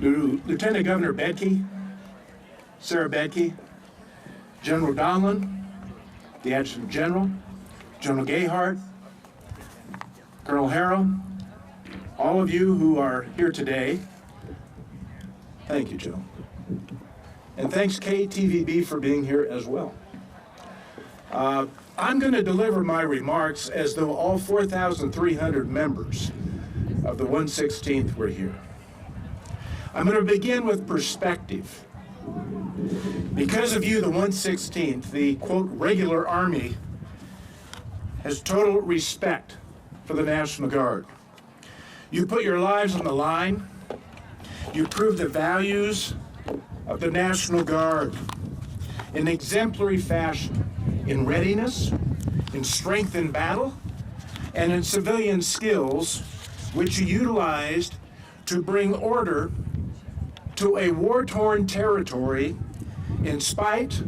Lieutenant Governor Bedke, Sarah Bedke, General Donlin, the Adjutant General, General Gayhart, Colonel Harrell, all of you who are here today, thank you, Joe. And thanks KTVB for being here as well. I'm going to deliver my remarks as though all 4,300 members of the 116th were here. I'm going to begin with perspective. Because of you, the 116th, the, quote, regular Army, has total respect for the National Guard. You put your lives on the line. You prove the values of the National Guard in exemplary fashion, in readiness, in strength in battle, and in civilian skills, which you utilized to bring order to a war-torn territory in spite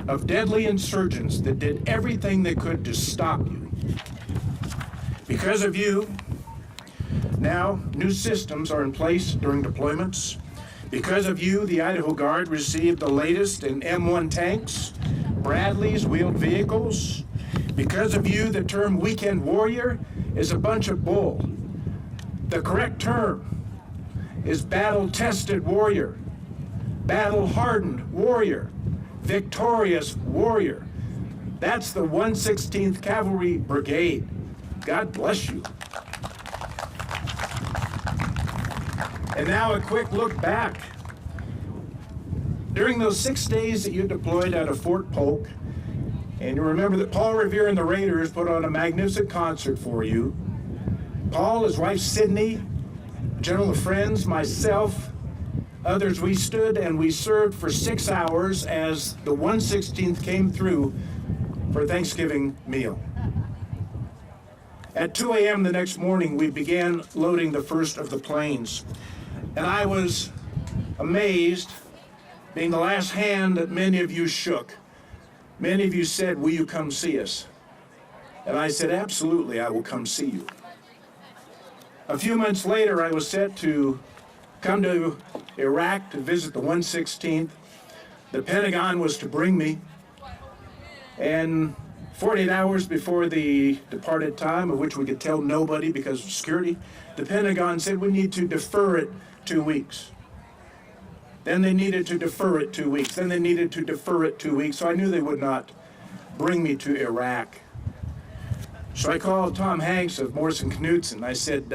of deadly insurgents that did everything they could to stop you. Because of you, now new systems are in place during deployments. Because of you, the Idaho Guard received the latest in M1 tanks, Bradleys, wheeled vehicles. Because of you, the term weekend warrior is a bunch of bull. The correct term is battle-tested warrior, battle-hardened warrior, victorious warrior. That's the 116th Cavalry Brigade. God bless you. And now a quick look back. During those 6 days that you deployed out of Fort Polk, and you remember that Paul Revere and the Raiders put on a magnificent concert for you. Paul, his wife Sydney, General Friends, myself, others, we stood and we served for 6 hours as the 116th came through for a Thanksgiving meal. At 2 a.m. the next morning, we began loading the first of the planes. And I was amazed, being the last hand that many of you shook. Many of you said, "Will you come see us?" And I said, "Absolutely, I will come see you." A few months later, I was set to come to Iraq to visit the 116th. The Pentagon was to bring me. And 48 hours before the departed time, of which we could tell nobody because of security, the Pentagon said we need to defer it 2 weeks. Then they needed to defer it 2 weeks. Then they needed to defer it 2 weeks. So I knew they would not bring me to Iraq. So I called Tom Hanks of Morrison Knudsen. I said,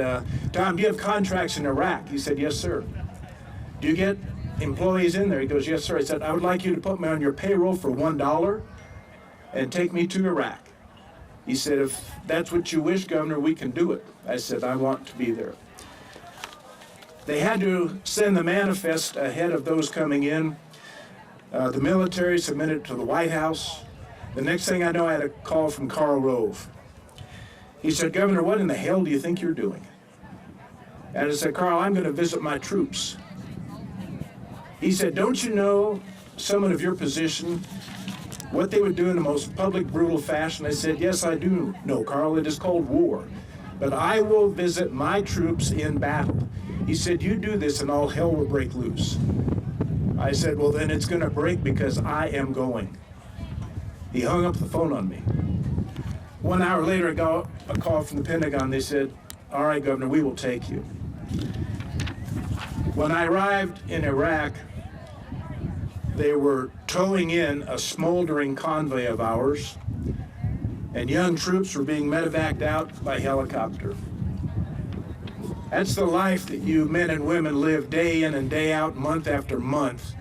"Tom, do you have contracts in Iraq?" He said, "Yes, sir." "Do you get employees in there?" He goes, "Yes, sir." I said, "I would like you to put me on your payroll for $1 and take me to Iraq." He said, "If that's what you wish, Governor, we can do it." I said, "I want to be there." They had to send the manifest ahead of those coming in. The military submitted it to the White House. The next thing I know, I had a call from Karl Rove. He said, "Governor, what in the hell do you think you're doing?" And I said, "Karl, I'm going to visit my troops." He said, "Don't you know someone of your position, what they would do in the most public, brutal fashion?" I said, "Yes, I do know, Karl. It is called war. But I will visit my troops in battle." He said, "You do this and all hell will break loose." I said, "Well, then it's going to break because I am going." He hung up the phone on me. 1 hour later, I got a call from the Pentagon. They said, "All right, Governor, we will take you." When I arrived in Iraq, they were towing in a smoldering convoy of ours, and young troops were being medevaced out by helicopter. That's the life that you men and women live day in and day out, month after month,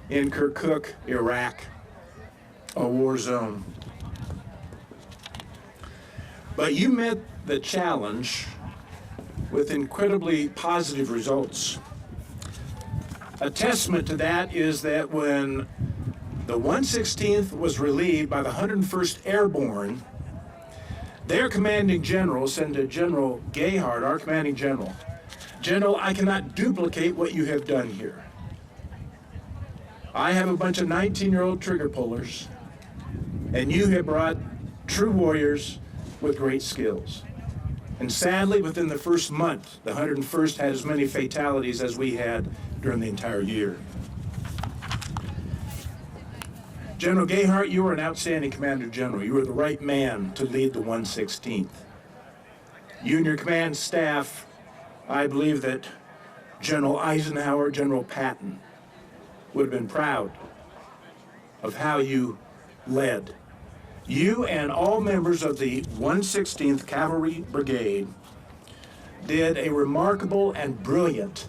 in Kirkuk, Iraq, a war zone. But you met the challenge with incredibly positive results. A testament to that is that when the 116th was relieved by the 101st Airborne, their commanding general said to General Gayhart, our commanding general, "General, I cannot duplicate what you have done here. I have a bunch of 19-year-old trigger pullers, and you have brought true warriors with great skills." And sadly, within the first month, the 101st had as many fatalities as we had during the entire year. General Gayhart, you were an outstanding Commander General. You were the right man to lead the 116th. You and your command staff, I believe that General Eisenhower, General Patton would have been proud of how you led. You and all members of the 116th Cavalry Brigade did a remarkable and brilliant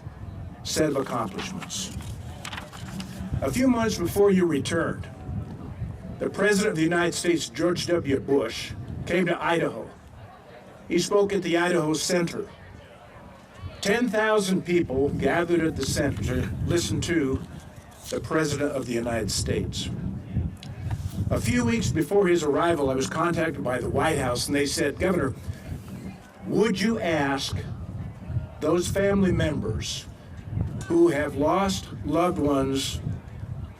set of accomplishments. A few months before you returned, the President of the United States, George W. Bush, came to Idaho. He spoke at the Idaho Center. 10,000 people gathered at the center to listen to the President of the United States. A few weeks before his arrival, I was contacted by the White House, and they said, "Governor, would you ask those family members who have lost loved ones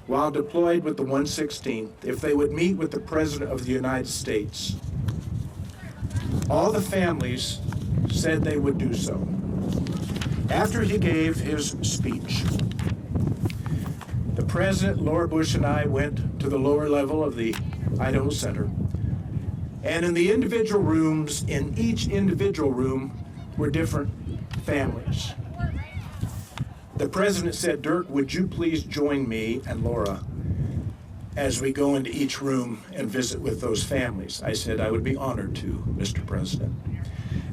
while deployed with the 116th if they would meet with the President of the United States?" All the families said they would do so. After he gave his speech, the President, Laura Bush, and I went to the lower level of the Idaho Center. And in the individual rooms, in each individual room, were different families. The President said, "Dirk, would you please join me and Laura as we go into each room and visit with those families?" I said, "I would be honored to, Mr. President."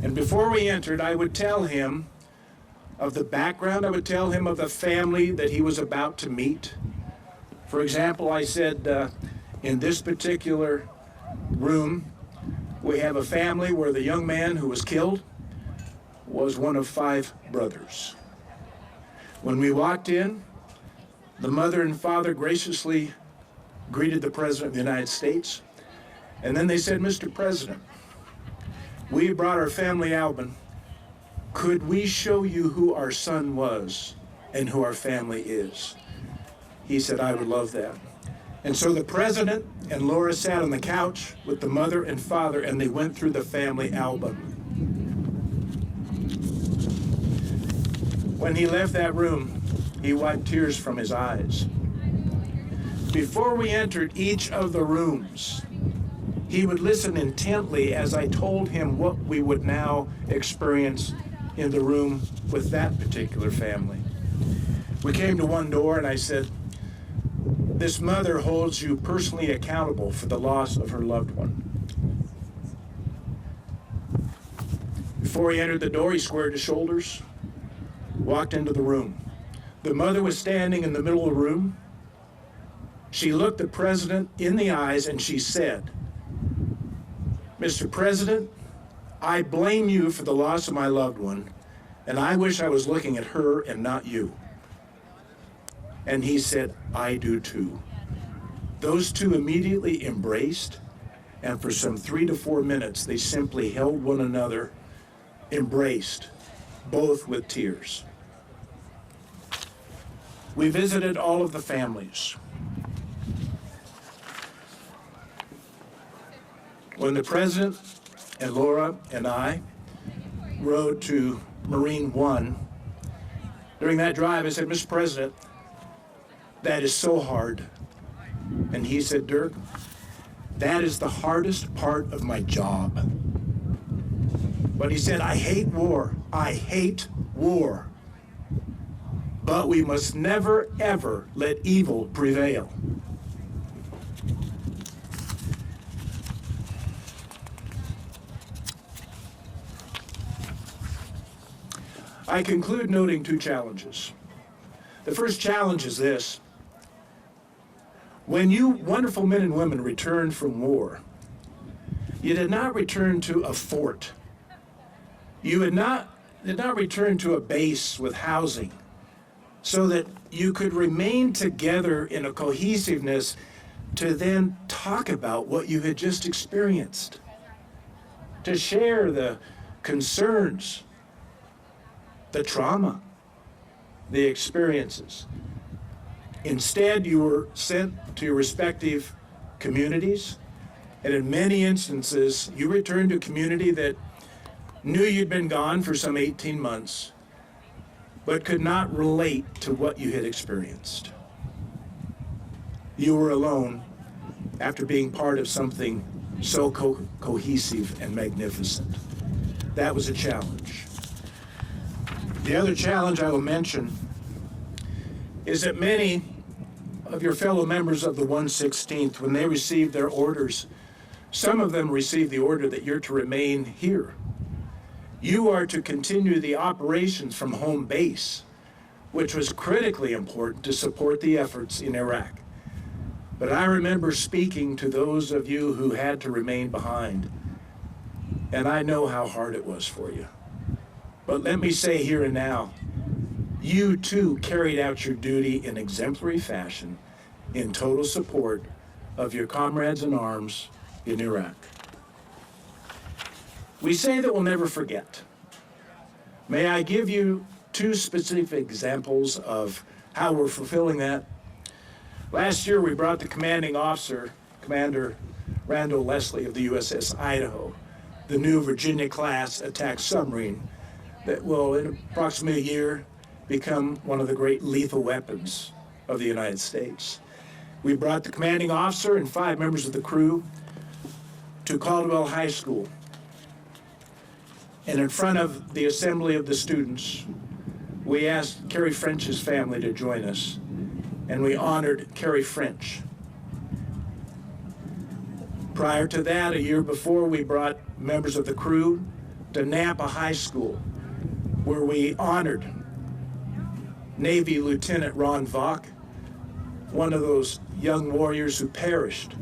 And before we entered, I would tell him of the background. I would tell him of the family that he was about to meet. For example, I said, in this particular room, we have a family where the young man who was killed was one of 5 brothers. When we walked in, the mother and father graciously greeted the President of the United States. And then they said, "Mr. President, we brought our family album. Could we show you who our son was and who our family is?" He said, "I would love that." And so the President and Laura sat on the couch with the mother and father, and they went through the family album. When he left that room, he wiped tears from his eyes. Before we entered each of the rooms, he would listen intently as I told him what we would now experience in the room with that particular family. We came to one door, and I said, "This mother holds you personally accountable for the loss of her loved one." Before he entered the door, he squared his shoulders, walked into the room. The mother was standing in the middle of the room. She looked the President in the eyes, and she said, "Mr. President, I blame you for the loss of my loved one, and I wish I was looking at her and not you." And he said, "I do too." Those two immediately embraced, and for some 3 to 4 minutes, they simply held one another, embraced, both with tears. We visited all of the families. When the President and Laura and I rode to Marine One, during that drive, I said, "Mr. President, that is so hard." And he said, "Dirk, that is the hardest part of my job." But he said, "I hate war. I hate war. But we must never, ever let evil prevail." I conclude noting 2 challenges. The first challenge is this: when you wonderful men and women returned from war, you did not return to a fort. You did not return to a base with housing so that you could remain together in a cohesiveness to then talk about what you had just experienced, to share the concerns, the trauma, the experiences. Instead, you were sent to your respective communities, and in many instances, you returned to a community that knew you'd been gone for some 18 months, but could not relate to what you had experienced. You were alone after being part of something so cohesive and magnificent. That was a challenge. The other challenge I will mention is that many of your fellow members of the 116th, when they received their orders, some of them received the order that you're to remain here. You are to continue the operations from home base, which was critically important to support the efforts in Iraq. But I remember speaking to those of you who had to remain behind, and I know how hard it was for you. But let me say here and now, you too carried out your duty in exemplary fashion in total support of your comrades in arms in Iraq. We say that we'll never forget. May I give you two specific examples of how we're fulfilling that? Last year, we brought the commanding officer, Commander Randall Leslie of the USS Idaho, the new Virginia-class attack submarine that will, in approximately a year, become one of the great lethal weapons of the United States. We brought the commanding officer and 5 members of the crew to Caldwell High School. And in front of the assembly of the students, we asked Carrie French's family to join us, and we honored Carrie French. Prior to that, a year before, we brought members of the crew to Napa High School, where we honored Navy Lieutenant Ron Vaughn, one of those young warriors who perished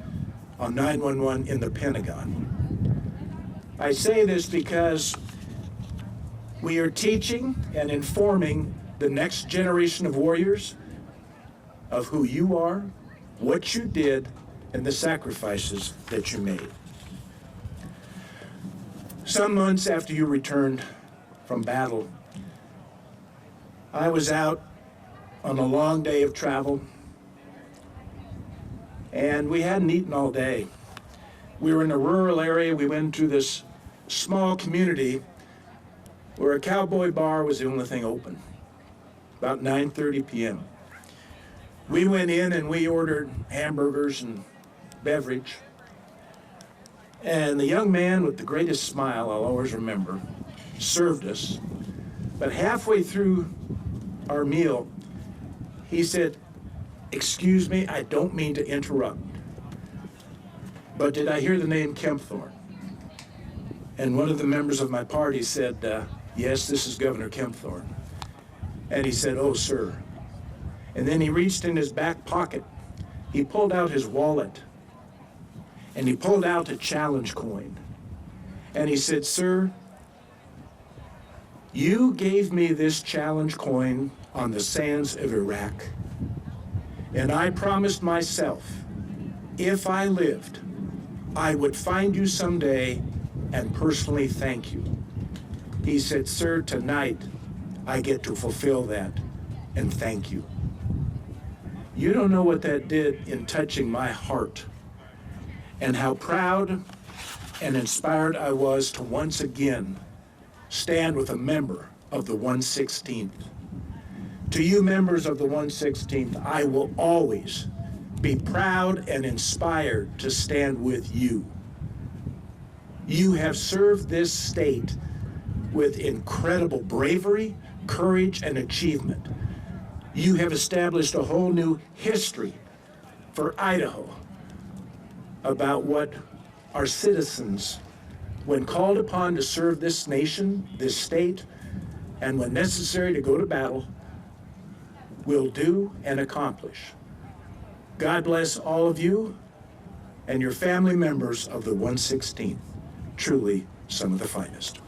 on 9/11 in the Pentagon. I say this because we are teaching and informing the next generation of warriors of who you are, what you did, and the sacrifices that you made. Some months after you returned from battle, I was out on a long day of travel, and we hadn't eaten all day. We were in a rural area. We went to this small community where a cowboy bar was the only thing open, about 9:30 p.m. We went in and we ordered hamburgers and beverage, and the young man with the greatest smile I'll always remember served us. But halfway through our meal, he said, "Excuse me, I don't mean to interrupt, but did I hear the name Kempthorne?" And one of the members of my party said, "Yes, this is Governor Kempthorne." And he said, "Oh, sir." And then he reached in his back pocket. He pulled out his wallet, and he pulled out a challenge coin. And he said, "Sir, you gave me this challenge coin on the sands of Iraq. And I promised myself, if I lived, I would find you someday and personally thank you." He said, "Sir, tonight I get to fulfill that and thank you." You don't know what that did in touching my heart and how proud and inspired I was to once again stand with a member of the 116th. To you members of the 116th, I will always be proud and inspired to stand with you. You have served this state with incredible bravery, courage, and achievement. You have established a whole new history for Idaho about what our citizens, when called upon to serve this nation, this state, and when necessary to go to battle, will do and accomplish. God bless all of you and your family members of the 116th, truly some of the finest.